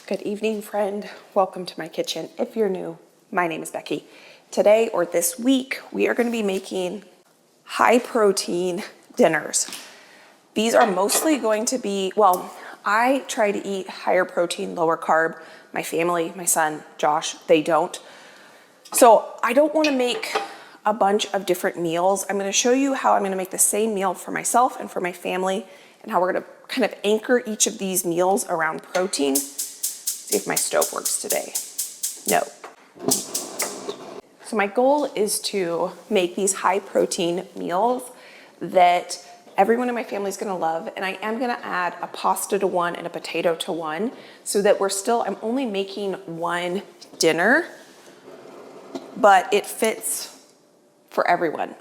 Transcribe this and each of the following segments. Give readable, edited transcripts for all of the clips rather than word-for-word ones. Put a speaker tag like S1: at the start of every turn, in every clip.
S1: Good evening, friend. Welcome to my kitchen. If you're new, my name is Becky. Today, or this week, we are going to be making high protein dinners. These are mostly going to be, well, I try to eat higher protein, lower carb. My family, my son, Josh, they don't. So I don't want to make a bunch of different meals. I'm going to show you how I'm going to make the same meal for myself and for my family, and how we're going to kind of anchor each of these meals around protein. See if my stove works today. No. So my goal is to make these high protein meals that everyone in my family is going to love, and I am going to add a pasta to one and a potato to one, so that I'm only making one dinner, but it fits for everyone.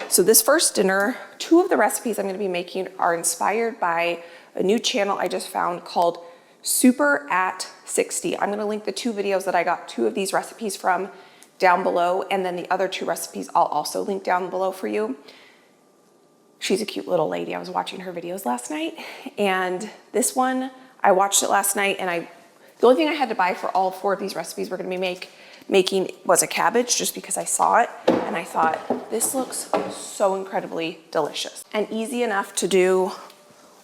S1: So this first dinner, two of the recipes I'm going to be making are inspired by a new channel I just found called Super at 60. I'm going to link the two videos that I got two of these recipes from down below, and then the other two recipes I'll also link down below for you. She's a cute little lady. I was watching her videos last night, and this one, I watched it last night, and the only thing I had to buy for all four of these recipes we're going to be making was a cabbage, just because I saw it, and I thought, this looks so incredibly delicious and easy enough to do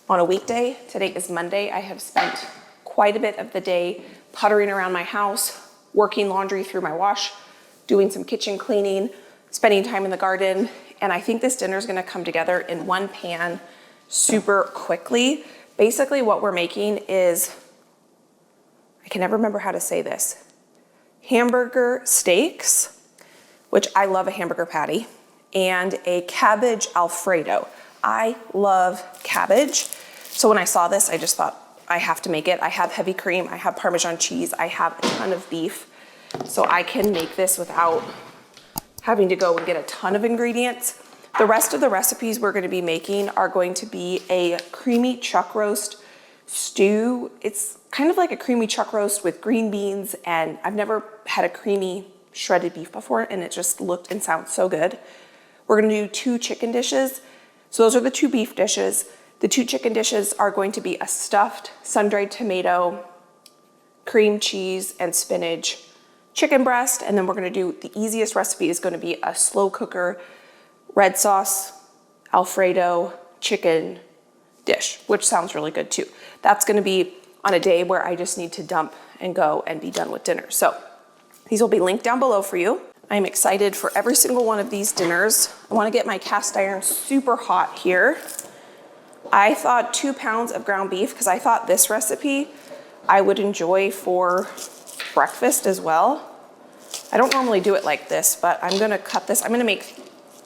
S1: on a weekday. Today is Monday. I have spent quite a bit of the day puttering around my house, working laundry through my wash, doing some kitchen cleaning, spending time in the garden, and I think this dinner is going to come together in one pan super quickly. Basically what we're making is, I can never remember how to say this, hamburger steaks, which I love a hamburger patty, and a cabbage Alfredo. I love cabbage. So when I saw this, I just thought, I have to make it. I have heavy cream, I have Parmesan cheese, I have a ton of beef, so I can make this without having to go and get a ton of ingredients. The rest of the recipes we're going to be making are going to be a creamy chuck roast stew. It's kind of like a creamy chuck roast with green beans, and I've never had a creamy shredded beef before, and it just looked and sounds so good. We're going to do two chicken dishes. So those are the two beef dishes. The two chicken dishes are going to be a stuffed sun-dried tomato, cream cheese, and spinach chicken breast. And then we're going to do, the easiest recipe is going to be a slow cooker red sauce Alfredo chicken dish, which sounds really good too. That's going to be on a day where I just need to dump and go and be done with dinner. So these will be linked down below for you. I'm excited for every single one of these dinners. I want to get my cast iron super hot here. I thought 2 pounds of ground beef, because I thought this recipe I would enjoy for breakfast as well. I don't normally do it like this, but I'm going to cut this. I'm going to make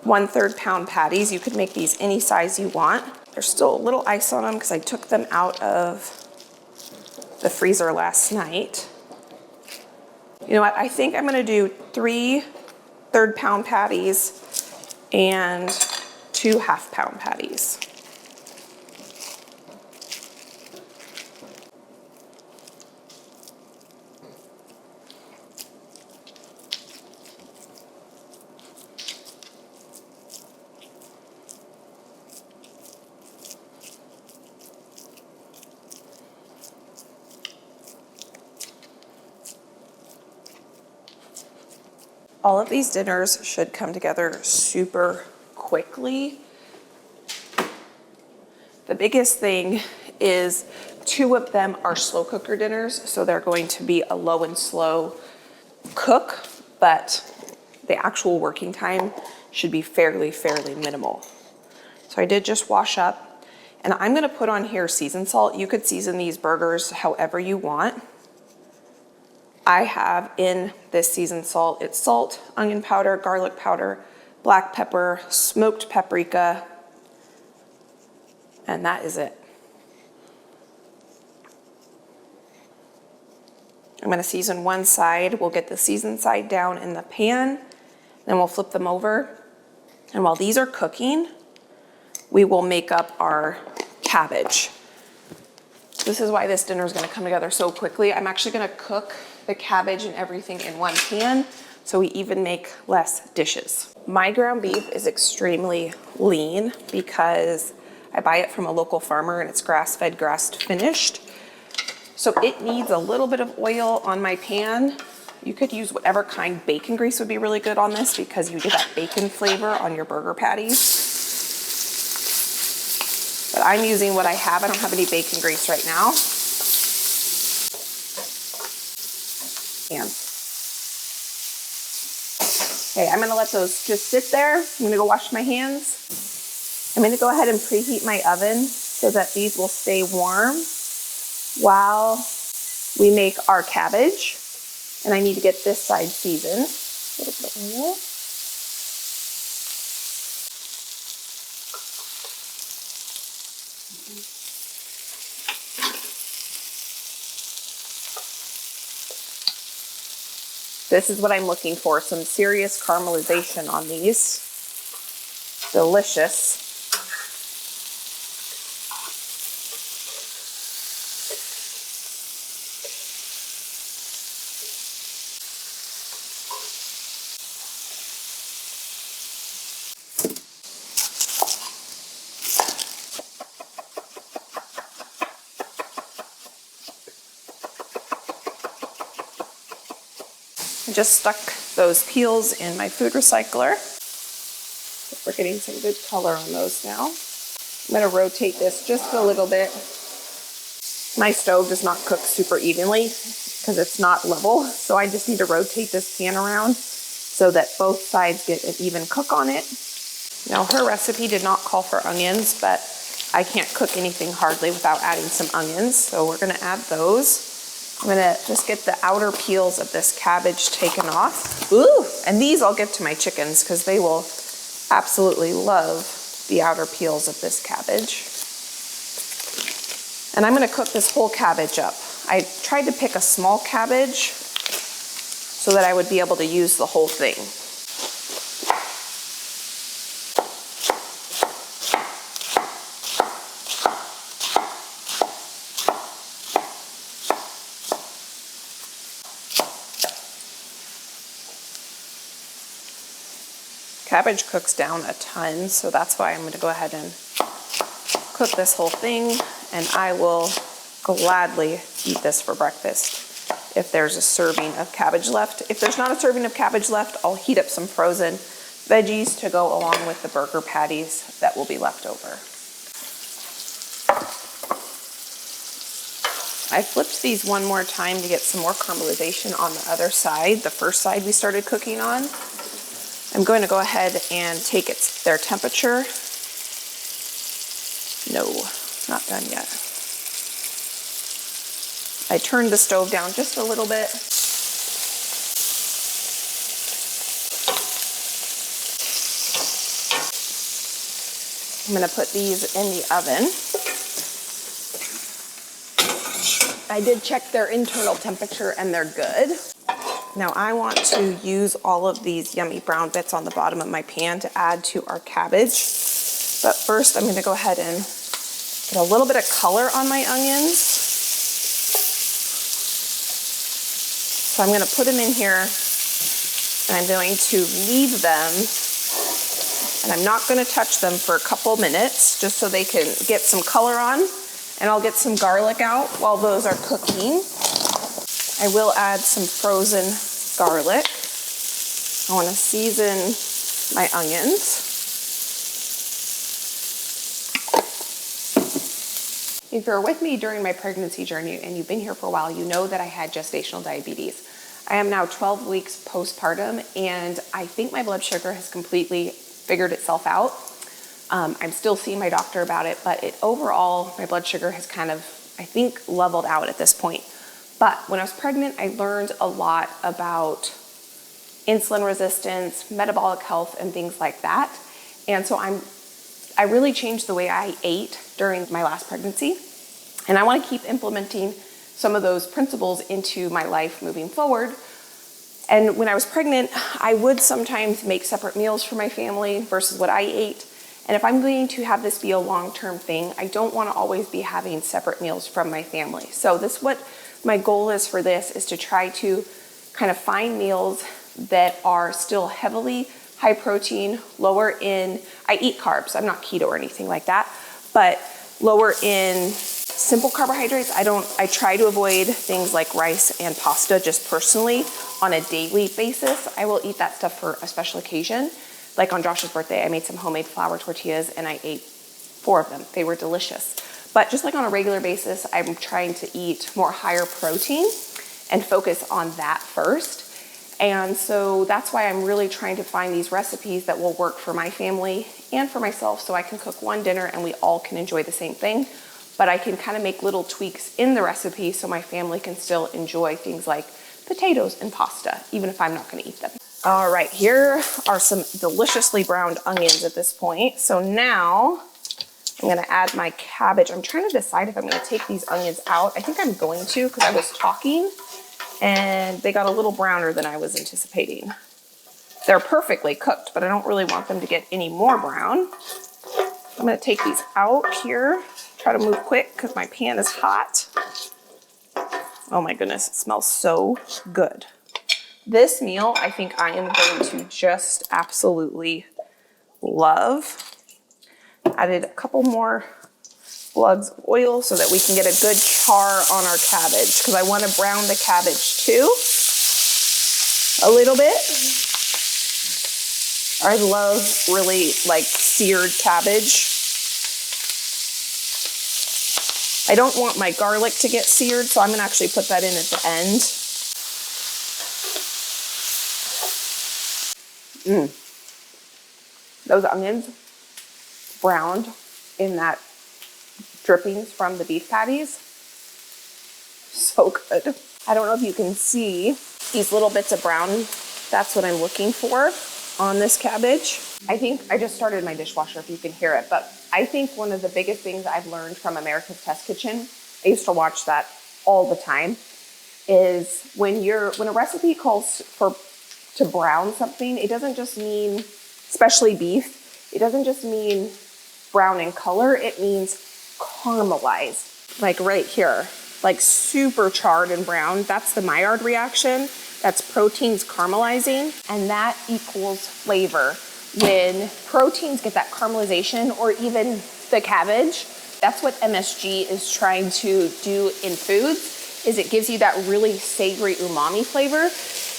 S1: 1/3 pound patties. You could make these any size you want. There's still a little ice on them because I took them out of the freezer last night. You know what? I think I'm going to do 3 1/3 pound patties and 2 1/2 pound patties. All of these dinners should come together super quickly. The biggest thing is 2 of them are slow cooker dinners, so they're going to be a low and slow cook, but the actual working time should be fairly minimal. So I did just wash up, and I'm going to put on here seasoned salt. You could season these burgers however you want. I have in this seasoned salt, it's salt, onion powder, garlic powder, black pepper, smoked paprika, and that is it. I'm going to season one side. We'll get the seasoned side down in the pan, then we'll flip them over. And while these are cooking, we will make up our cabbage. This is why this dinner is going to come together so quickly. I'm actually going to cook the cabbage and everything in one pan, so we even make less dishes. My ground beef is extremely lean because I buy it from a local farmer and it's grass-fed, grass-finished. So it needs a little bit of oil on my pan. You could use whatever kind. Bacon grease would be really good on this because you get that bacon flavor on your burger patties. But I'm using what I have. I don't have any bacon grease right now. Okay, I'm gonna let those just sit there. I'm gonna go wash my hands. I'm gonna go ahead and preheat my oven so that these will stay warm while we make our cabbage. And I need to get this side seasoned. A little bit of oil. This is what I'm looking for, some serious caramelization on these. Delicious. I just stuck those peels in my food recycler. We're getting some good color on those now. I'm going to rotate this just a little bit. My stove does not cook super evenly because it's not level, so I just need to rotate this pan around so that both sides get an even cook on it. Now, her recipe did not call for onions, but I can't cook anything hardly without adding some onions, so we're going to add those. I'm gonna just get the outer peels of this cabbage taken off. Ooh, and these I'll give to my chickens because they will absolutely love the outer peels of this cabbage. And I'm gonna cook this whole cabbage up. I tried to pick a small cabbage so that I would be able to use the whole thing. Cabbage cooks down a ton, so that's why I'm going to go ahead and cook this whole thing, and I will gladly eat this for breakfast if there's a serving of cabbage left. If there's not a serving of cabbage left, I'll heat up some frozen veggies to go along with the burger patties that will be left over. I flipped these one more time to get some more caramelization on the other side, the first side we started cooking on. I'm going to go ahead and take their temperature. No, not done yet. I turned the stove down just a little bit. I'm going to put these in the oven. I did check their internal temperature and they're good. Now I want to use all of these yummy brown bits on the bottom of my pan to add to our cabbage. But first I'm going to go ahead and get a little bit of color on my onions. So I'm going to put them in here and I'm going to leave them, and I'm not going to touch them for a couple minutes just so they can get some color on, and I'll get some garlic out while those are cooking. I will add some frozen garlic. I want to season my onions. If you're with me during my pregnancy journey and you've been here for a while, you know that I had gestational diabetes. I am now 12 weeks postpartum, and I think my blood sugar has completely figured itself out. I'm still seeing my doctor about it, but overall, my blood sugar has kind of, I think, leveled out at this point. But when I was pregnant, I learned a lot about insulin resistance, metabolic health, and things like that. And so I really changed the way I ate during my last pregnancy. And I want to keep implementing some of those principles into my life moving forward. And when I was pregnant, I would sometimes make separate meals for my family versus what I ate. And if I'm going to have this be a long-term thing, I don't want to always be having separate meals from my family. So what my goal is for this is to try to kind of find meals that are still heavily high protein, lower in, I eat carbs, I'm not keto or anything like that, but lower in simple carbohydrates. I try to avoid things like rice and pasta just personally on a daily basis. I will eat that stuff for a special occasion. Like on Josh's birthday, I made some homemade flour tortillas and I ate 4 of them. They were delicious. But just like on a regular basis, I'm trying to eat more higher protein and focus on that first. And so that's why I'm really trying to find these recipes that will work for my family and for myself, so I can cook one dinner and we all can enjoy the same thing. But I can kind of make little tweaks in the recipe so my family can still enjoy things like potatoes and pasta, even if I'm not going to eat them. All right, here are some deliciously browned onions at this point. So now I'm going to add my cabbage. I'm trying to decide if I'm going to take these onions out. I think I'm going to, because I was talking and they got a little browner than I was anticipating. They're perfectly cooked, but I don't really want them to get any more brown. I'm going to take these out here. Try to move quick because my pan is hot. Oh my goodness, it smells so good. This meal, I think I am going to just absolutely love. Added a couple more plugs of oil so that we can get a good char on our cabbage, because I want to brown the cabbage too a little bit. I love really like seared cabbage. I don't want my garlic to get seared, so I'm going to actually put that in at the end. Those onions browned in that drippings from the beef patties. So good. I don't know if you can see these little bits of brown. That's what I'm looking for on this cabbage. I think I just started my dishwasher, if you can hear it, but I think one of the biggest things I've learned from America's Test Kitchen, I used to watch that all the time, is when a recipe calls to brown something, it doesn't just mean, especially beef, it doesn't just mean brown in color, it means caramelized. Like right here, like super charred and brown. That's the Maillard reaction. That's proteins caramelizing, and that equals flavor. When proteins get that caramelization, or even the cabbage, that's what MSG is trying to do in foods, is it gives you that really savory umami flavor.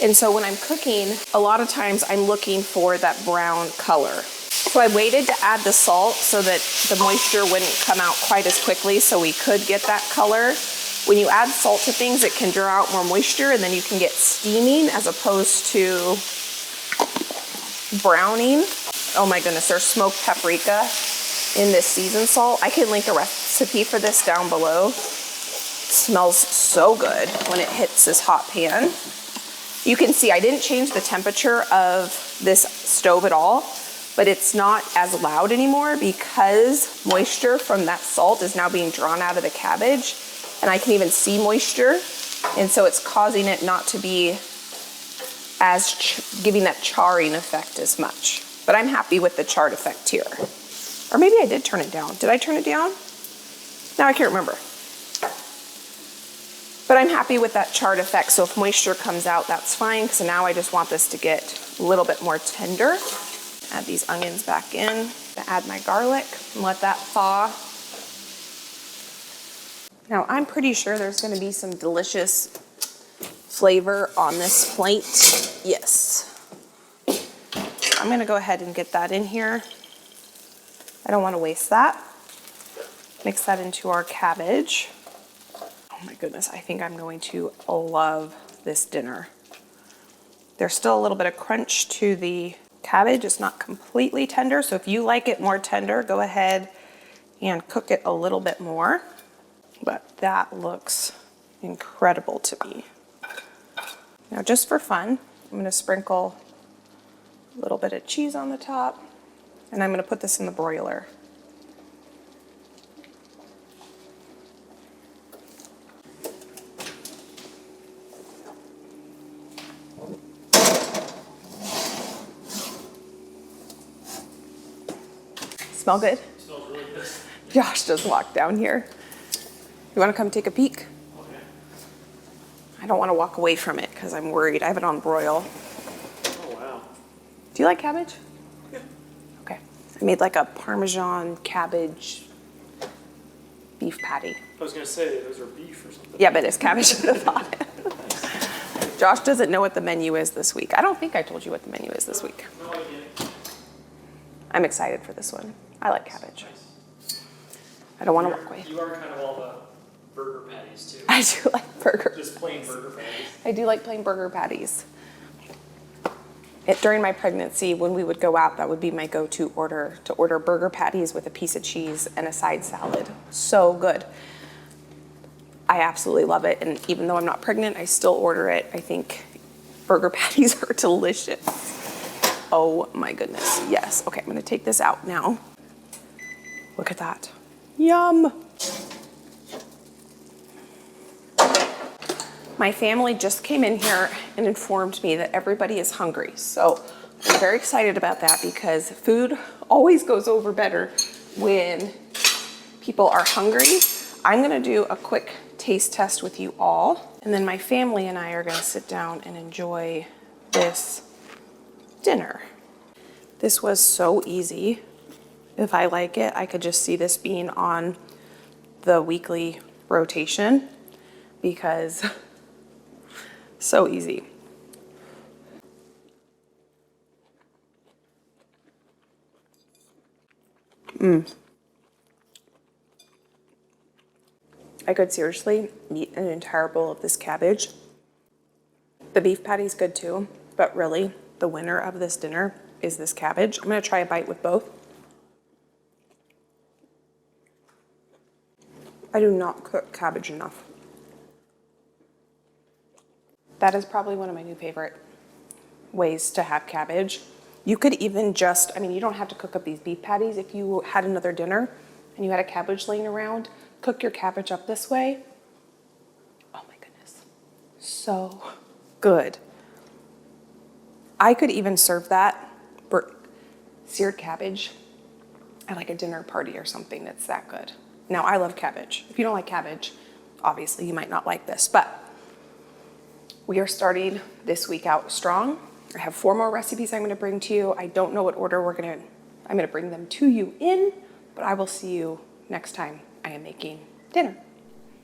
S1: And so when I'm cooking, a lot of times I'm looking for that brown color. So I waited to add the salt so that the moisture wouldn't come out quite as quickly, so we could get that color. When you add salt to things, it can draw out more moisture, and then you can get steaming as opposed to browning. Oh my goodness, there's smoked paprika in this seasoned salt. I can link a recipe for this down below. It smells so good when it hits this hot pan. You can see I didn't change the temperature of this stove at all, but it's not as loud anymore because moisture from that salt is now being drawn out of the cabbage, and I can even see moisture, and so it's causing it not to be as giving that charring effect as much. But I'm happy with the charred effect here. Or maybe I did turn it down. Did I turn it down? Now I can't remember. But I'm happy with that charred effect, so if moisture comes out, that's fine, because now I just want this to get a little bit more tender. Add these onions back in. Add my garlic and let that thaw. Now I'm pretty sure there's going to be some delicious flavor on this plate. Yes. I'm going to go ahead and get that in here. I don't want to waste that. Mix that into our cabbage. Oh my goodness, I think I'm going to love this dinner. There's still a little bit of crunch to the cabbage. It's not completely tender, so if you like it more tender, go ahead and cook it a little bit more. But that looks incredible to me. Now, just for fun, I'm going to sprinkle a little bit of cheese on the top, and I'm going to put this in the broiler. Smell good? It smells really good. Josh just walked down here. You want to come take a peek? Okay. I don't want to walk away from it because I'm worried. I have it on broil.
S2: Oh, wow.
S1: Do you like cabbage?
S2: Yeah.
S1: Okay. I made like a Parmesan cabbage beef patty.
S2: I was going to say, those are beef or something.
S1: Yeah, but it's cabbage at the bottom. Josh doesn't know what the menu is this week. I don't think I told you what the menu is this week.
S2: No, I didn't.
S1: I'm excited for this one. I like cabbage. I don't want to walk away.
S2: You are kind of all the burger patties, too.
S1: I do like burger.
S2: Just plain burger patties.
S1: I do like plain burger patties. During my pregnancy, when we would go out, that would be my go-to order, to order burger patties with a piece of cheese and a side salad. So good. I absolutely love it. And even though I'm not pregnant, I still order it. I think burger patties are delicious. Oh my goodness. Yes. Okay, I'm going to take this out now. Look at that. Yum. My family just came in here and informed me that everybody is hungry. So I'm very excited about that because food always goes over better when people are hungry. I'm going to do a quick taste test with you all, and then my family and I are going to sit down and enjoy this dinner. This was so easy. If I like it, I could just see this being on the weekly rotation because so easy. I could seriously eat an entire bowl of this cabbage. The beef patty's good too, but really the winner of this dinner is this cabbage. I'm gonna try a bite with both. I do not cook cabbage enough. That is probably one of my new favorite ways to have cabbage. You could even just, you don't have to cook up these beef patties. If you had another dinner and you had a cabbage laying around, cook your cabbage up this way. Oh my goodness. So good. I could even serve that seared cabbage at like a dinner party or something. That's that good. Now, I love cabbage. If you don't like cabbage, obviously you might not like this, but we are starting this week out strong. I have 4 more recipes I'm going to bring to you. I don't know what order I'm going to bring them to you in, but I will see you next time I am making dinner.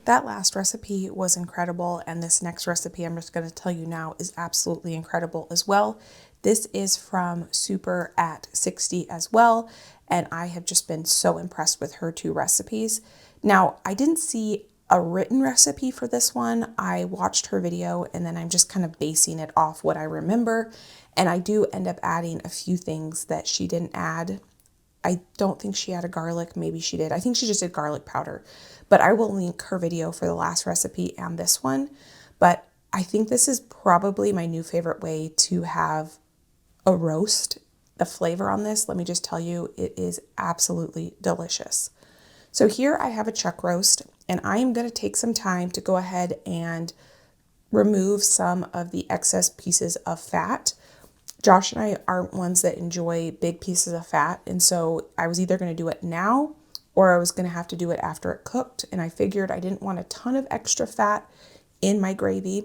S1: That last recipe was incredible, and this next recipe I'm just going to tell you now is absolutely incredible as well. This is from Super at 60 as well, and I have just been so impressed with her 2 recipes. Now, I didn't see a written recipe for this one. I watched her video and then I'm just kind of basing it off what I remember, and I do end up adding a few things that she didn't add. I don't think she added garlic. Maybe she did. I think she just did garlic powder, but I will link her video for the last recipe and this one. But I think this is probably my new favorite way to have a roast. The flavor on this, let me just tell you, it is absolutely delicious. So here I have a chuck roast, and I am going to take some time to go ahead and remove some of the excess pieces of fat. Josh and I aren't ones that enjoy big pieces of fat, and so I was either going to do it now or I was going to have to do it after it cooked, and I figured I didn't want a ton of extra fat in my gravy.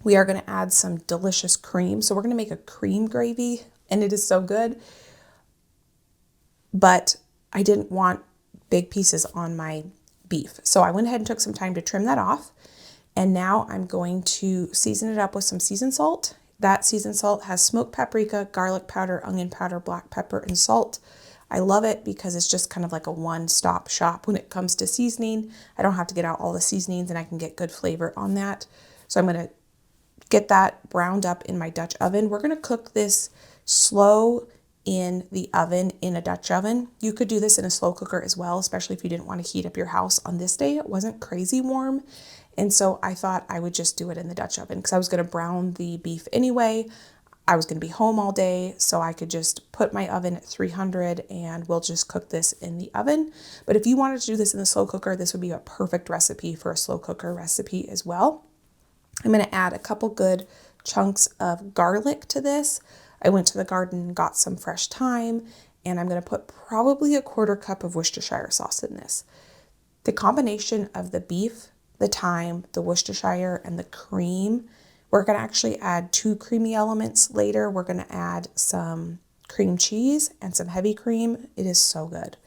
S1: We are going to add some delicious cream, so we're going to make a cream gravy, and it is so good, but I didn't want big pieces on my beef. So I went ahead and took some time to trim that off. And now I'm going to season it up with some seasoned salt. That seasoned salt has smoked paprika, garlic powder, onion powder, black pepper, and salt. I love it because it's just kind of like a one-stop shop when it comes to seasoning. I don't have to get out all the seasonings and I can get good flavor on that. So I'm going to get that browned up in my Dutch oven. We're going to cook this slow in the oven, in a Dutch oven. You could do this in a slow cooker as well, especially if you didn't want to heat up your house. On this day, it wasn't crazy warm, and so I thought I would just do it in the Dutch oven because I was going to brown the beef anyway. I was going to be home all day, so I could just put my oven at 300 and we'll just cook this in the oven. But if you wanted to do this in the slow cooker, this would be a perfect recipe for a slow cooker recipe as well. I'm going to add a couple good chunks of garlic to this. I went to the garden and got some fresh thyme, and I'm going to put probably a 1/4 cup of Worcestershire sauce in this. The combination of the beef, the thyme, the Worcestershire, and the cream, we're going to actually add 2 creamy elements later. We're going to add some cream cheese and some heavy cream. It is so good.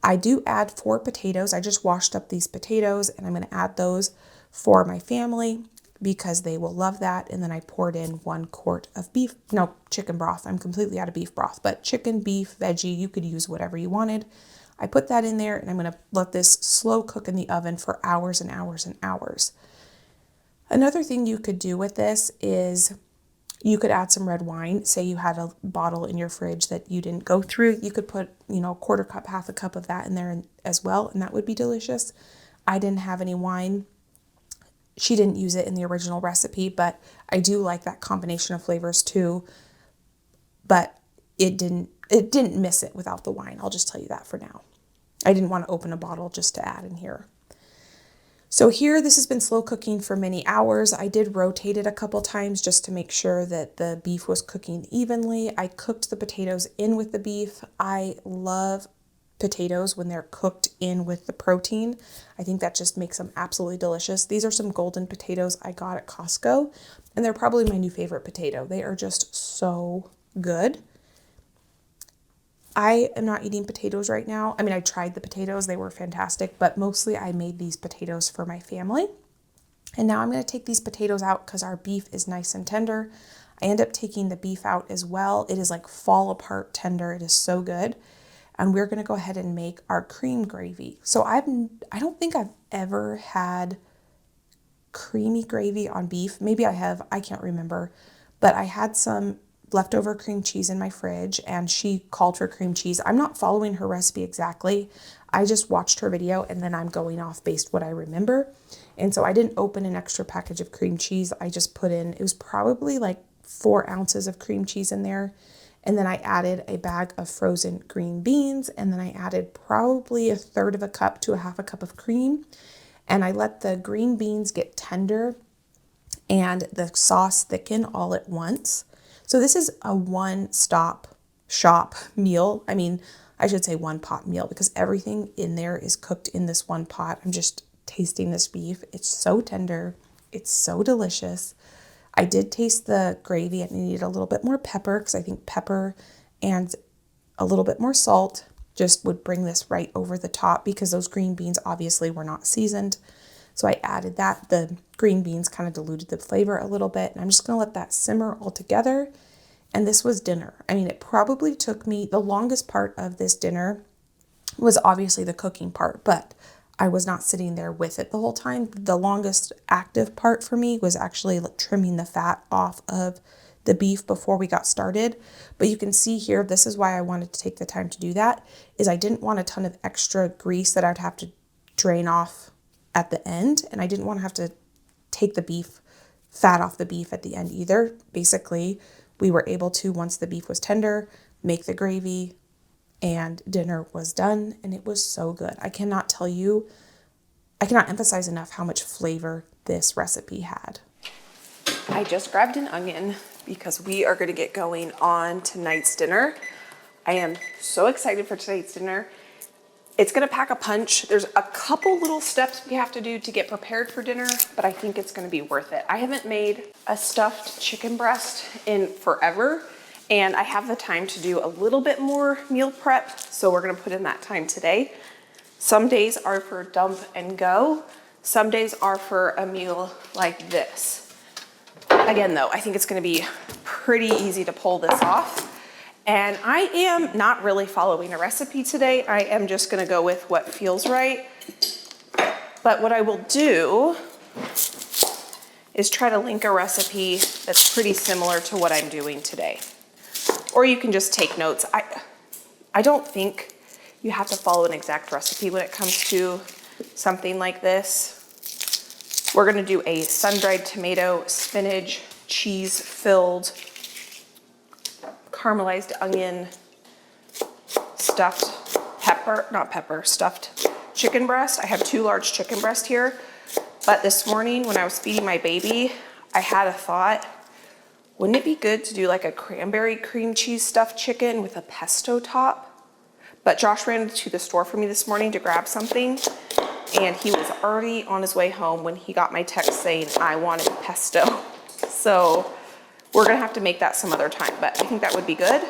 S1: I do add 4 potatoes. I just washed up these potatoes and I'm going to add those for my family because they will love that. And then I poured in 1 quart of chicken broth. I'm completely out of beef broth, but chicken, beef, veggie, you could use whatever you wanted. I put that in there and I'm going to let this slow cook in the oven for hours and hours and hours. Another thing you could do with this is you could add some red wine. Say you had a bottle in your fridge that you didn't go through. You could put, a quarter cup, half a cup of that in there as well, and that would be delicious. I didn't have any wine. She didn't use it in the original recipe, but I do like that combination of flavors too. But it didn't miss it without the wine. I'll just tell you that for now. I didn't want to open a bottle just to add in here. So here, this has been slow cooking for many hours. I did rotate it a couple times just to make sure that the beef was cooking evenly. I cooked the potatoes in with the beef. I love potatoes when they're cooked in with the protein. I think that just makes them absolutely delicious. These are some golden potatoes I got at Costco, and they're probably my new favorite potato. They are just so good. I am not eating potatoes right now. I mean, I tried the potatoes. They were fantastic, but mostly I made these potatoes for my family. And now I'm going to take these potatoes out because our beef is nice and tender. I end up taking the beef out as well. It is like fall apart tender. It is so good. And we're going to go ahead and make our cream gravy. So I don't think I've ever had creamy gravy on beef. Maybe I have. I can't remember. But I had some leftover cream cheese in my fridge and she called for cream cheese. I'm not following her recipe exactly. I just watched her video and then I'm going off based what I remember. And so I didn't open an extra package of cream cheese. I just put in, it was probably like 4 ounces of cream cheese in there. And then I added a bag of frozen green beans. And then I added probably 1/3 of a cup to 1/2 cup of cream. And I let the green beans get tender and the sauce thicken all at once. So this is a one-stop shop meal. I mean, I should say one pot meal because everything in there is cooked in this one pot. I'm just tasting this beef. It's so tender. It's so delicious. I did taste the gravy. It needed a little bit more pepper because I think pepper and a little bit more salt just would bring this right over the top because those green beans obviously were not seasoned. So I added that. The green beans kind of diluted the flavor a little bit. And I'm just going to let that simmer all together. And this was dinner. I mean, it probably took me, the longest part of this dinner was obviously the cooking part, but I was not sitting there with it the whole time. The longest active part for me was actually trimming the fat off of the beef before we got started. But you can see here, this is why I wanted to take the time to do that, is I didn't want a ton of extra grease that I'd have to drain off at the end. And I didn't want to have to take the beef, fat off the beef at the end either. Basically, we were able to, once the beef was tender, make the gravy and dinner was done. And it was so good. I cannot emphasize enough how much flavor this recipe had. I just grabbed an onion because we are going to get going on tonight's dinner. I am so excited for tonight's dinner. It's going to pack a punch. There's a couple little steps we have to do to get prepared for dinner, but I think it's going to be worth it. I haven't made a stuffed chicken breast in forever, and I have the time to do a little bit more meal prep, so we're going to put in that time today. Some days are for dump and go. Some days are for a meal like this. Again, though, I think it's going to be pretty easy to pull this off. And I am not really following a recipe today. I am just going to go with what feels right. But what I will do is try to link a recipe that's pretty similar to what I'm doing today. Or you can just take notes. I don't think you have to follow an exact recipe when it comes to something like this. We're going to do a sun-dried tomato, spinach, cheese-filled, caramelized onion, stuffed chicken breast. I have 2 large chicken breasts here. But this morning when I was feeding my baby, I had a thought, wouldn't it be good to do like a cranberry cream cheese stuffed chicken with a pesto top? But Josh ran to the store for me this morning to grab something, and he was already on his way home when he got my text saying I wanted pesto. So we're gonna have to make that some other time, but I think that would be good.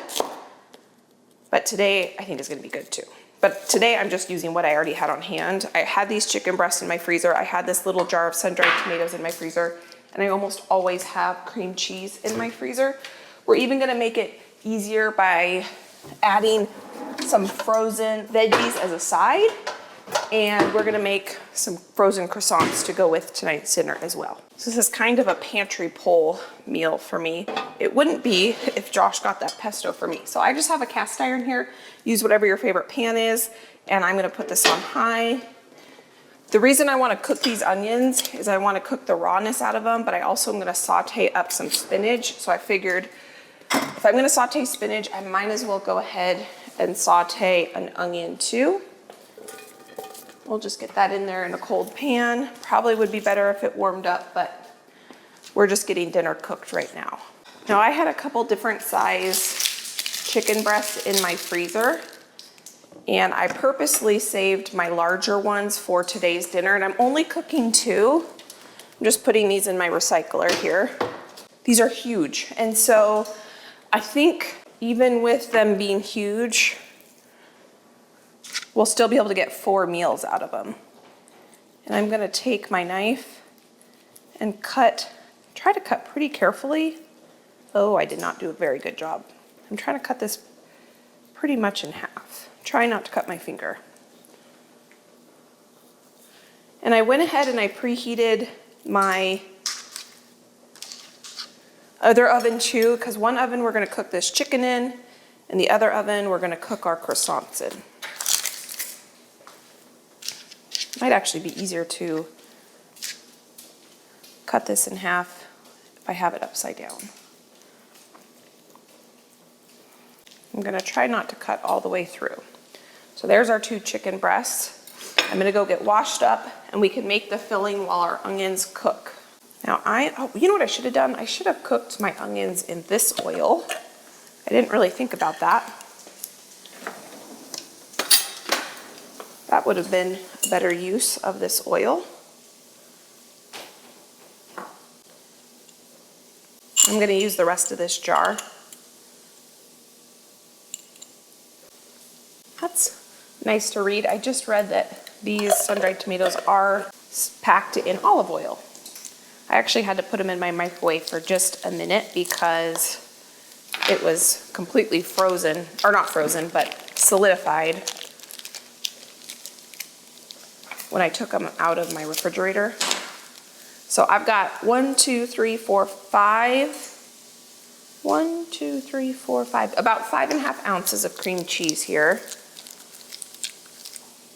S1: But today I think is gonna be good too. But today I'm just using what I already had on hand. I had these chicken breasts in my freezer. I had this little jar of sun-dried tomatoes in my freezer, and I almost always have cream cheese in my freezer. We're even gonna make it easier by adding some frozen veggies as a side, and we're gonna make some frozen croissants to go with tonight's dinner as well. So this is kind of a pantry pull meal for me. It wouldn't be if Josh got that pesto for me. So I just have a cast iron here. Use whatever your favorite pan is, and I'm gonna put this on high. The reason I wanna cook these onions is I wanna cook the rawness out of them, but I also am gonna saute up some spinach. So I figured if I'm gonna saute spinach, I might as well go ahead and saute an onion too. We'll just get that in there in a cold pan. Probably would be better if it warmed up, but we're just getting dinner cooked right now. Now I had a couple different size chicken breasts in my freezer, and I purposely saved my larger ones for today's dinner, and I'm only cooking 2. I'm just putting these in my recycler here. These are huge, and so I think even with them being huge, we'll still be able to get 4 meals out of them. And I'm gonna take my knife and try to cut pretty carefully. Oh, I did not do a very good job. I'm trying to cut this pretty much in half. Try not to cut my finger. And I went ahead and I preheated my other oven too, because one oven we're gonna cook this chicken in, and the other oven we're gonna cook our croissants in. Might actually be easier to cut this in half if I have it upside down. I'm gonna try not to cut all the way through. So there's our 2 chicken breasts. I'm gonna go get washed up, and we can make the filling while our onions cook. Now you know what I should have done? I should have cooked my onions in this oil. I didn't really think about that. That would have been a better use of this oil. I'm going to use the rest of this jar. That's nice to read. I just read that these sun-dried tomatoes are packed in olive oil. I actually had to put them in my microwave for just a minute because it was completely frozen, or not frozen, but solidified when I took them out of my refrigerator. So I've got 1, 2, 3, 4, 5. 1, 2, 3, 4, 5. About 5.5 ounces of cream cheese here.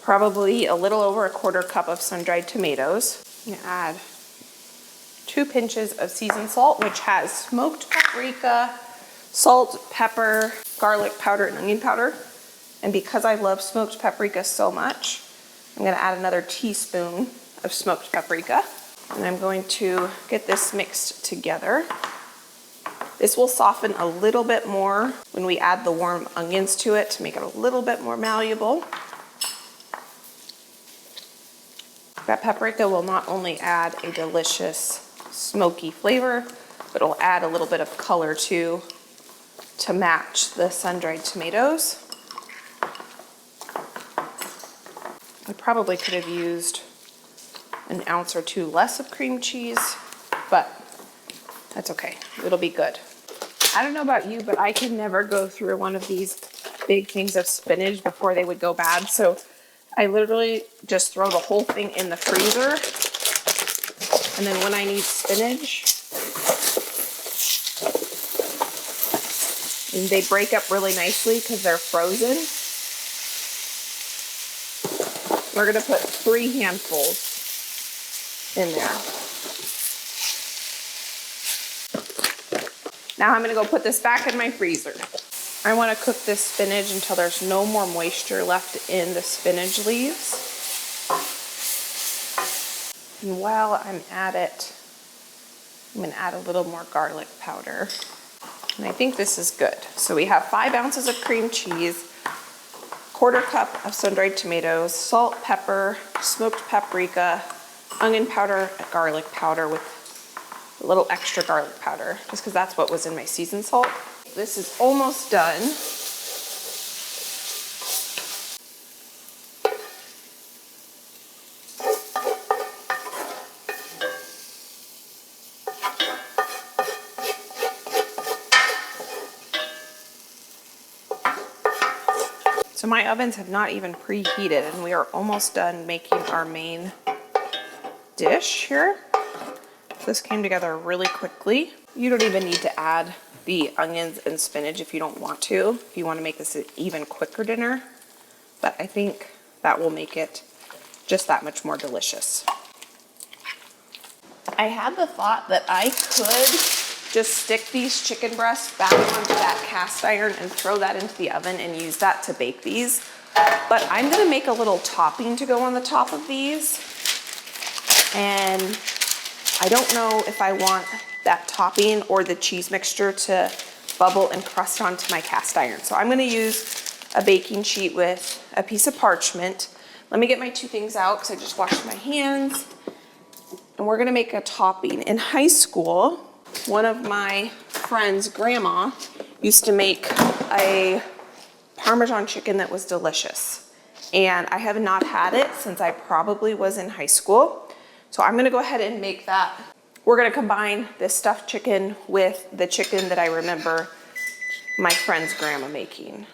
S1: Probably a little over a 1/4 cup of sun-dried tomatoes. I'm gonna add 2 pinches of seasoned salt, which has smoked paprika, salt, pepper, garlic powder, and onion powder. And because I love smoked paprika so much, I'm gonna add another teaspoon of smoked paprika. And I'm going to get this mixed together. This will soften a little bit more when we add the warm onions to it to make it a little bit more malleable. That paprika will not only add a delicious smoky flavor, but it'll add a little bit of color too to match the sun-dried tomatoes. I probably could have used an ounce or 2 less of cream cheese, but that's okay. It'll be good. I don't know about you, but I can never go through one of these big things of spinach before they would go bad. So I literally just throw the whole thing in the freezer. And then when I need spinach, and they break up really nicely because they're frozen. We're gonna put 3 handfuls in there. Now I'm gonna go put this back in my freezer. I wanna cook this spinach until there's no more moisture left in the spinach leaves. And while I'm at it, I'm gonna add a little more garlic powder. And I think this is good. So we have 5 ounces of cream cheese, 1/4 cup of sun-dried tomatoes, salt, pepper, smoked paprika, onion powder, and garlic powder with a little extra garlic powder, just because that's what was in my seasoned salt. This is almost done. So my ovens have not even preheated and we are almost done making our main dish here. This came together really quickly. You don't even need to add the onions and spinach if you don't want to, if you want to make this an even quicker dinner. But I think that will make it just that much more delicious. I had the thought that I could just stick these chicken breasts back onto that cast iron and throw that into the oven and use that to bake these. But I'm gonna make a little topping to go on the top of these. And I don't know if I want that topping or the cheese mixture to bubble and crust onto my cast iron. So I'm gonna use a baking sheet with a piece of parchment. Let me get my two things out because I just washed my hands. And we're gonna make a topping. In high school, one of my friend's grandma used to make a Parmesan chicken that was delicious. And I have not had it since I probably was in high school. So I'm gonna go ahead and make that. We're gonna combine this stuffed chicken with the chicken that I remember my friend's grandma making.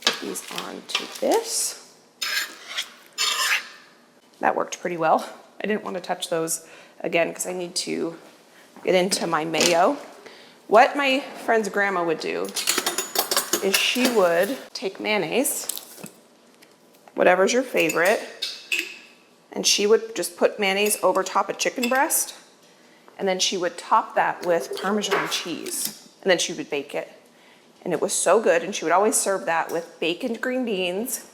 S1: Put these onto this. That worked pretty well. I didn't want to touch those again because I need to get into my mayo. What my friend's grandma would do is she would take mayonnaise, whatever's your favorite, and she would just put mayonnaise over top of chicken breast, and then she would top that with Parmesan cheese, and then she would bake it. And it was so good, and she would always serve that with baconed green beans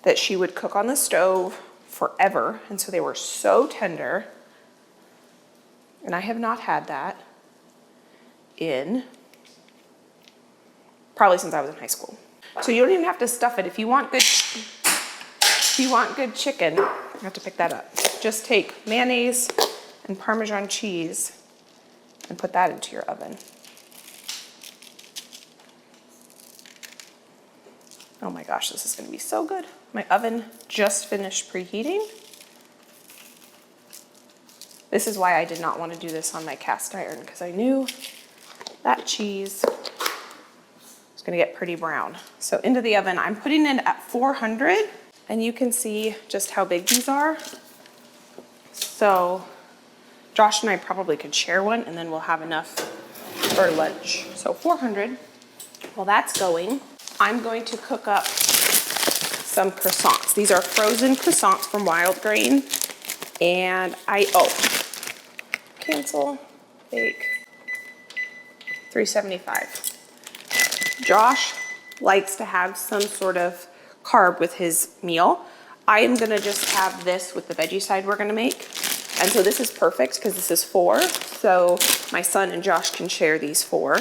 S1: that she would cook on the stove forever, and so they were so tender. And I have not had that in probably since I was in high school. So you don't even have to stuff it. If you want good chicken, you have to pick that up. Just take mayonnaise and Parmesan cheese and put that into your oven. Oh my gosh, this is gonna be so good. My oven just finished preheating. This is why I did not want to do this on my cast iron, because I knew that cheese was gonna get pretty brown. So into the oven, I'm putting it at 400, and you can see just how big these are. So Josh and I probably could share one, and then we'll have enough for lunch. So 400, while that's going, I'm going to cook up some croissants. These are frozen croissants from Wild Grain. And cancel, bake, $3.75. Josh likes to have some sort of carb with his meal. I am gonna just have this with the veggie side we're gonna make. And so this is perfect because this is 4. So my son and Josh can share these 4.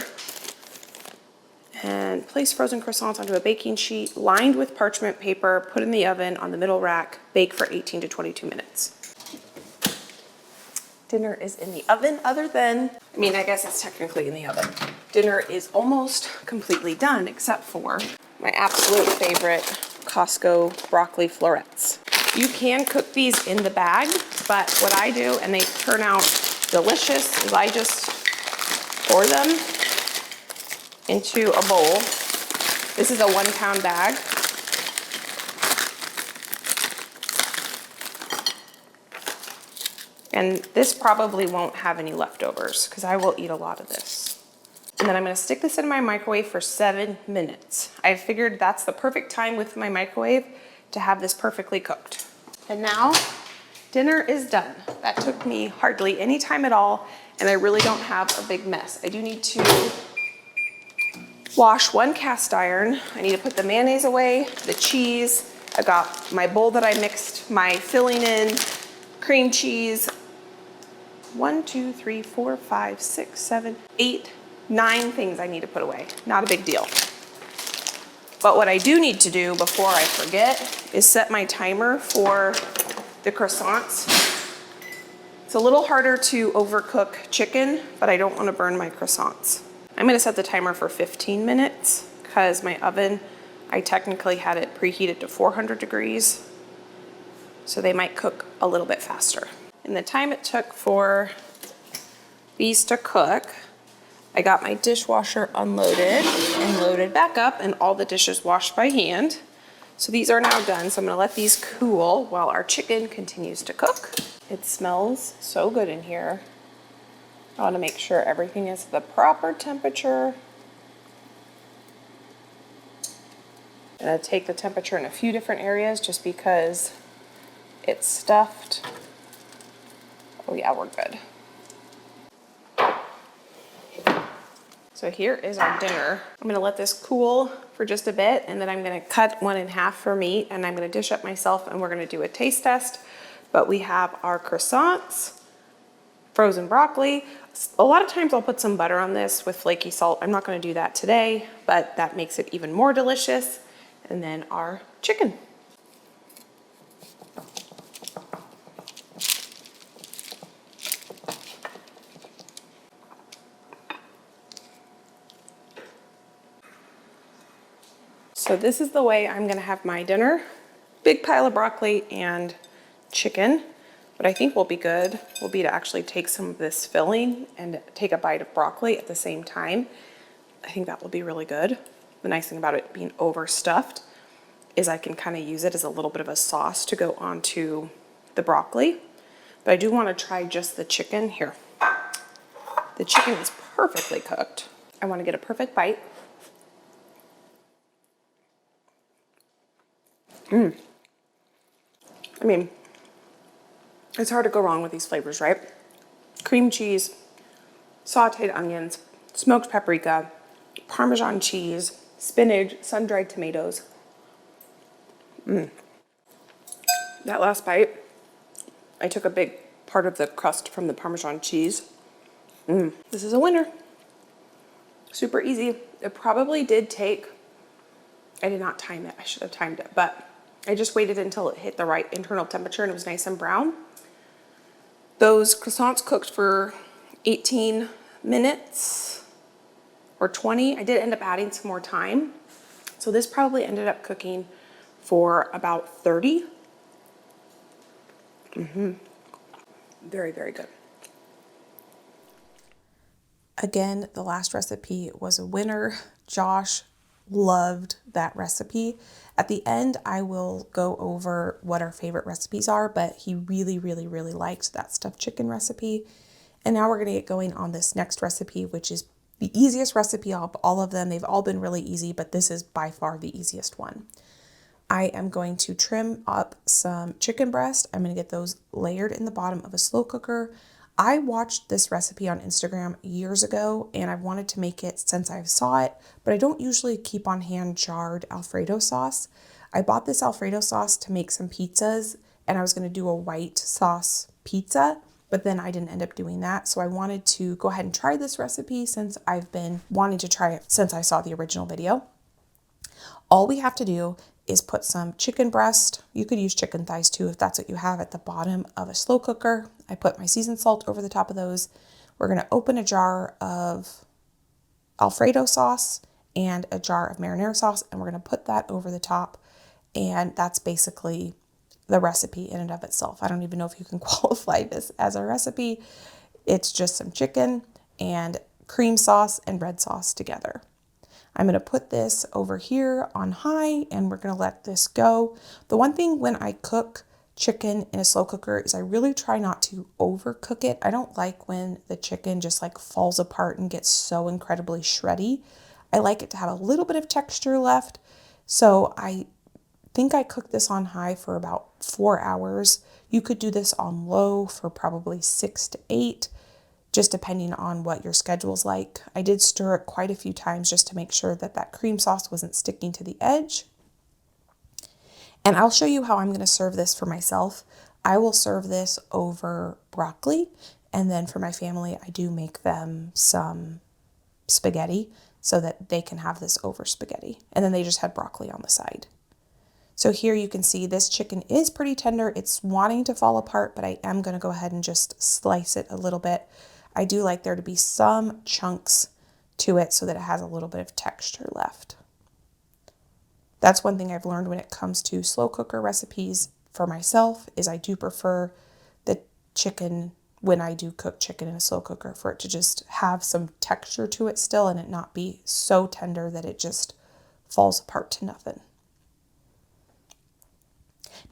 S1: And place frozen croissants onto a baking sheet lined with parchment paper, put in the oven on the middle rack, bake for 18 to 22 minutes. Dinner is in the oven I guess it's technically in the oven. Dinner is almost completely done except for my absolute favorite Costco broccoli florets. You can cook these in the bag, but what I do, and they turn out delicious, is I just pour them into a bowl. This is a 1-pound bag. And this probably won't have any leftovers because I will eat a lot of this. And then I'm gonna stick this in my microwave for 7 minutes. I figured that's the perfect time with my microwave to have this perfectly cooked. And now dinner is done. That took me hardly any time at all, and I really don't have a big mess. I do need to wash 1 cast iron. I need to put the mayonnaise away, the cheese. I got my bowl that I mixed my filling in, cream cheese. 1, 2, 3, 4, 5, 6, 7, 8, 9 things I need to put away. Not a big deal. But what I do need to do before I forget is set my timer for the croissants. It's a little harder to overcook chicken, but I don't want to burn my croissants. I'm gonna set the timer for 15 minutes because my oven, I technically had it preheated to 400 degrees. So they might cook a little bit faster. In the time it took for these to cook, I got my dishwasher unloaded and loaded back up and all the dishes washed by hand. So these are now done, so I'm gonna let these cool while our chicken continues to cook. It smells so good in here. I wanna make sure everything is the proper temperature. I'm gonna take the temperature in a few different areas just because it's stuffed. Oh yeah, we're good. So here is our dinner. I'm gonna let this cool for just a bit, and then I'm gonna cut one in half for me, and I'm gonna dish up myself, and we're gonna do a taste test. But we have our croissants, frozen broccoli. A lot of times I'll put some butter on this with flaky salt. I'm not gonna do that today, but that makes it even more delicious. And then our chicken. So this is the way I'm gonna have my dinner. Big pile of broccoli and chicken. What I think will be good will be to actually take some of this filling and take a bite of broccoli at the same time. I think that will be really good. The nice thing about it being overstuffed is I can kind of use it as a little bit of a sauce to go onto the broccoli. But I do want to try just the chicken here. The chicken is perfectly cooked. I want to get a perfect bite. I mean, it's hard to go wrong with these flavors, right? Cream cheese, sauteed onions, smoked paprika, Parmesan cheese, spinach, sun-dried tomatoes. That last bite, I took a big part of the crust from the Parmesan cheese. This is a winner. Super easy. It probably did take, I did not time it, I should have timed it, but I just waited until it hit the right internal temperature and it was nice and brown. Those croissants cooked for 18 minutes or 20. I did end up adding some more time. So this probably ended up cooking for about 30. Very, very good. Again, the last recipe was a winner. Josh loved that recipe. At the end, I will go over what our favorite recipes are, but he really, really, really liked that stuffed chicken recipe. And now we're gonna get going on this next recipe, which is the easiest recipe of all of them. They've all been really easy, but this is by far the easiest one. I am going to trim up some chicken breast. I'm gonna get those layered in the bottom of a slow cooker. I watched this recipe on Instagram years ago and I wanted to make it since I saw it, but I don't usually keep on hand jarred Alfredo sauce. I bought this Alfredo sauce to make some pizzas and I was going to do a white sauce pizza, but then I didn't end up doing that. So I wanted to go ahead and try this recipe since I've been wanting to try it since I saw the original video. All we have to do is put some chicken breast. You could use chicken thighs too if that's what you have, at the bottom of a slow cooker. I put my seasoned salt over the top of those. We're going to open a jar of Alfredo sauce and a jar of marinara sauce, and we're going to put that over the top. And that's basically the recipe in and of itself. I don't even know if you can qualify this as a recipe. It's just some chicken and cream sauce and red sauce together. I'm going to put this over here on high and we're going to let this go. The one thing when I cook chicken in a slow cooker is I really try not to overcook it. I don't like when the chicken just like falls apart and gets so incredibly shreddy. I like it to have a little bit of texture left. So I think I cooked this on high for about 4 hours. You could do this on low for probably 6 to 8. Just depending on what your schedule's like. I did stir it quite a few times just to make sure that that cream sauce wasn't sticking to the edge. And I'll show you how I'm going to serve this for myself. I will serve this over broccoli, and then for my family, I do make them some spaghetti so that they can have this over spaghetti. And then they just had broccoli on the side. So here you can see this chicken is pretty tender. It's wanting to fall apart, but I am going to go ahead and just slice it a little bit. I do like there to be some chunks to it so that it has a little bit of texture left. That's one thing I've learned when it comes to slow cooker recipes for myself is I do prefer the chicken, when I do cook chicken in a slow cooker, for it to just have some texture to it still and it not be so tender that it just falls apart to nothing.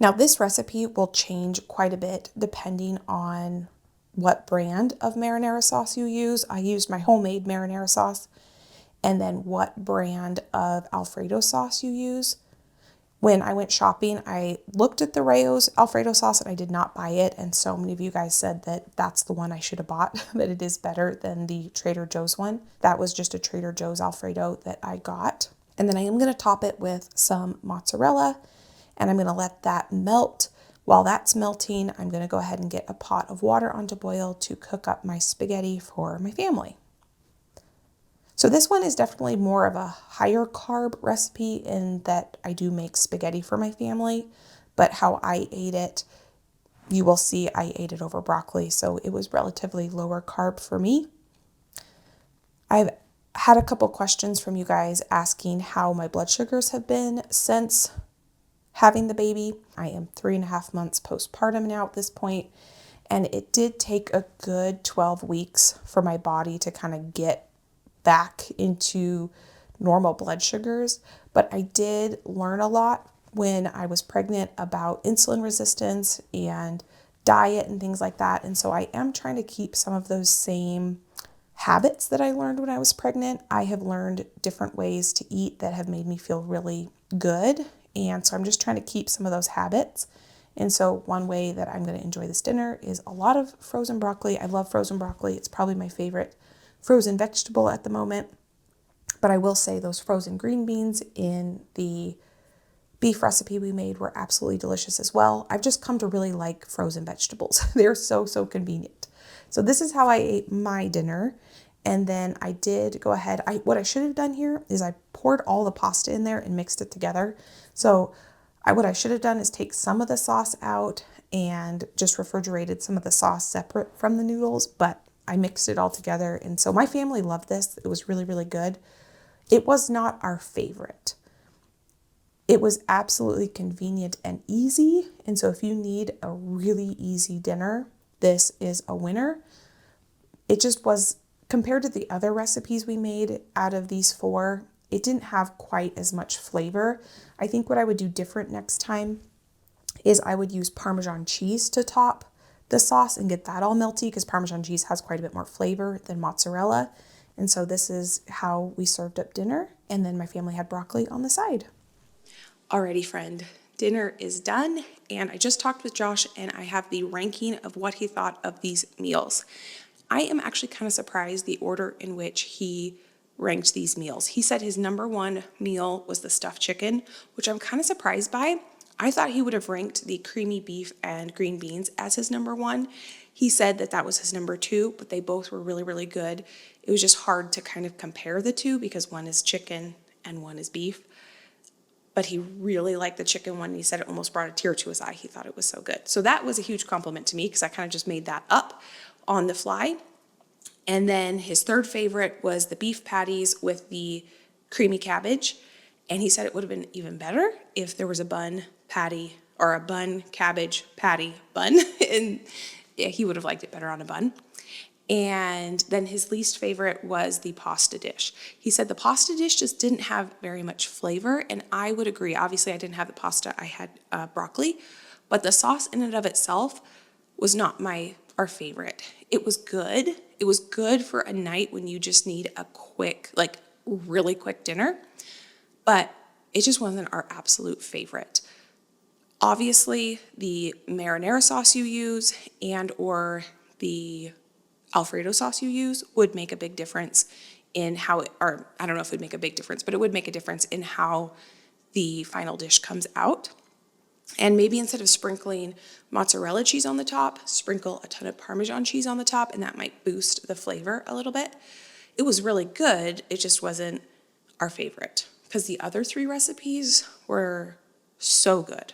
S1: Now this recipe will change quite a bit depending on what brand of marinara sauce you use. I used my homemade marinara sauce, and then what brand of Alfredo sauce you use. When I went shopping, I looked at the Rayo's Alfredo sauce and I did not buy it. And so many of you guys said that that's the one I should have bought, that it is better than the Trader Joe's one. That was just a Trader Joe's Alfredo that I got. And then I am going to top it with some mozzarella, and I'm going to let that melt. While that's melting, I'm going to go ahead and get a pot of water on to boil to cook up my spaghetti for my family. So this one is definitely more of a higher carb recipe in that I do make spaghetti for my family, but how I ate it, you will see I ate it over broccoli, so it was relatively lower carb for me. I've had a couple questions from you guys asking how my blood sugars have been since having the baby. I am 3.5 months postpartum now at this point, and it did take a good 12 weeks for my body to kind of get back into normal blood sugars. But I did learn a lot when I was pregnant about insulin resistance and diet and things like that. And so I am trying to keep some of those same habits that I learned when I was pregnant. I have learned different ways to eat that have made me feel really good. And so I'm just trying to keep some of those habits. And so one way that I'm going to enjoy this dinner is a lot of frozen broccoli. I love frozen broccoli. It's probably my favorite frozen vegetable at the moment. But I will say those frozen green beans in the beef recipe we made were absolutely delicious as well. I've just come to really like frozen vegetables. They're so convenient. So this is how I ate my dinner. And then I did go ahead. What I should have done here is I poured all the pasta in there and mixed it together. So what I should have done is take some of the sauce out and just refrigerated some of the sauce separate from the noodles, but I mixed it all together. And so my family loved this. It was really good. It was not our favorite. It was absolutely convenient and easy. And so if you need a really easy dinner, this is a winner. It just was, compared to the other recipes we made out of these 4, it didn't have quite as much flavor. I think what I would do different next time is I would use Parmesan cheese to top the sauce and get that all melty, because Parmesan cheese has quite a bit more flavor than mozzarella. And so this is how we served up dinner. And then my family had broccoli on the side. Alrighty, friend, dinner is done. And I just talked with Josh and I have the ranking of what he thought of these meals. I am actually kind of surprised the order in which he ranked these meals. He said his number 1 meal was the stuffed chicken, which I'm kind of surprised by. I thought he would have ranked the creamy beef and green beans as his number 1. He said that that was his number 2, but they both were really good. It was just hard to kind of compare the two because one is chicken and one is beef. But he really liked the chicken one. And he said it almost brought a tear to his eye. He thought it was so good. So that was a huge compliment to me because I kind of just made that up on the fly. And then his third favorite was the beef patties with the creamy cabbage. And he said it would have been even better if there was a bun patty or a bun cabbage patty bun. And yeah, he would have liked it better on a bun. And then his least favorite was the pasta dish. He said the pasta dish just didn't have very much flavor, and I would agree. Obviously, I didn't have the pasta, I had broccoli, but the sauce in and of itself was not our favorite. It was good. It was good for a night when you just need a quick, like really quick dinner, but it just wasn't our absolute favorite. Obviously, the marinara sauce you use and or the Alfredo sauce you use would make a big difference in how, or I don't know if it would make a big difference, but it would make a difference in how the final dish comes out. And maybe instead of sprinkling mozzarella cheese on the top, sprinkle a ton of Parmesan cheese on the top, and that might boost the flavor a little bit. It was really good. It just wasn't our favorite because the other 3 recipes were so good.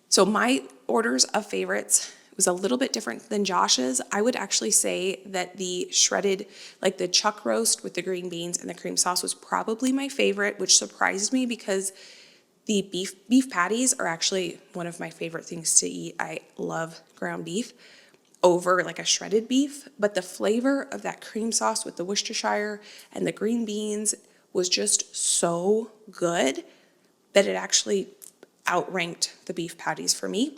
S1: So my orders of favorites was a little bit different than Josh's. I would actually say that the shredded, like the chuck roast with the green beans and the cream sauce was probably my favorite, which surprised me because the beef patties are actually one of my favorite things to eat. I love ground beef over like a shredded beef, but the flavor of that cream sauce with the Worcestershire and the green beans was just so good that it actually outranked the beef patties for me.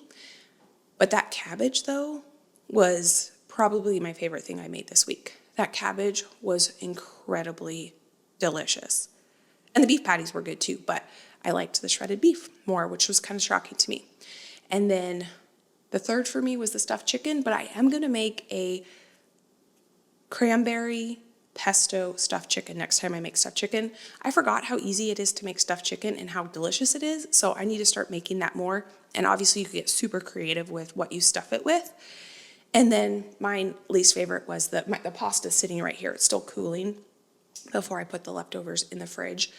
S1: But that cabbage, though, was probably my favorite thing I made this week. That cabbage was incredibly delicious. And the beef patties were good too, but I liked the shredded beef more, which was kind of shocking to me. And then the third for me was the stuffed chicken, but I am going to make a cranberry pesto stuffed chicken next time I make stuffed chicken. I forgot how easy it is to make stuffed chicken and how delicious it is, so I need to start making that more. And obviously you can get super creative with what you stuff it with. And then my least favorite was the pasta sitting right here. It's still cooling before I put the leftovers in the fridge.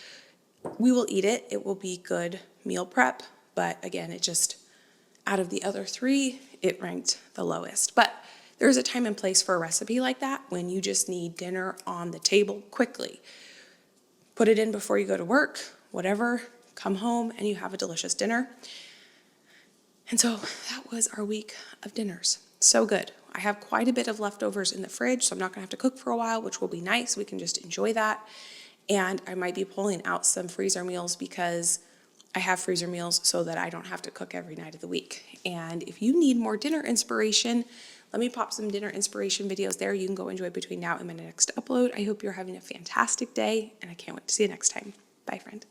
S1: We will eat it. It will be good meal prep, but again, it just, out of the other three, it ranked the lowest. But there's a time and place for a recipe like that when you just need dinner on the table quickly. Put it in before you go to work, whatever, come home and you have a delicious dinner. And so that was our week of dinners. So good. I have quite a bit of leftovers in the fridge, so I'm not gonna have to cook for a while, which will be nice. We can just enjoy that. And I might be pulling out some freezer meals because I have freezer meals so that I don't have to cook every night of the week. And if you need more dinner inspiration, let me pop some dinner inspiration videos there. You can go enjoy between now and my next upload. I hope you're having a fantastic day, and I can't wait to see you next time. Bye, friend.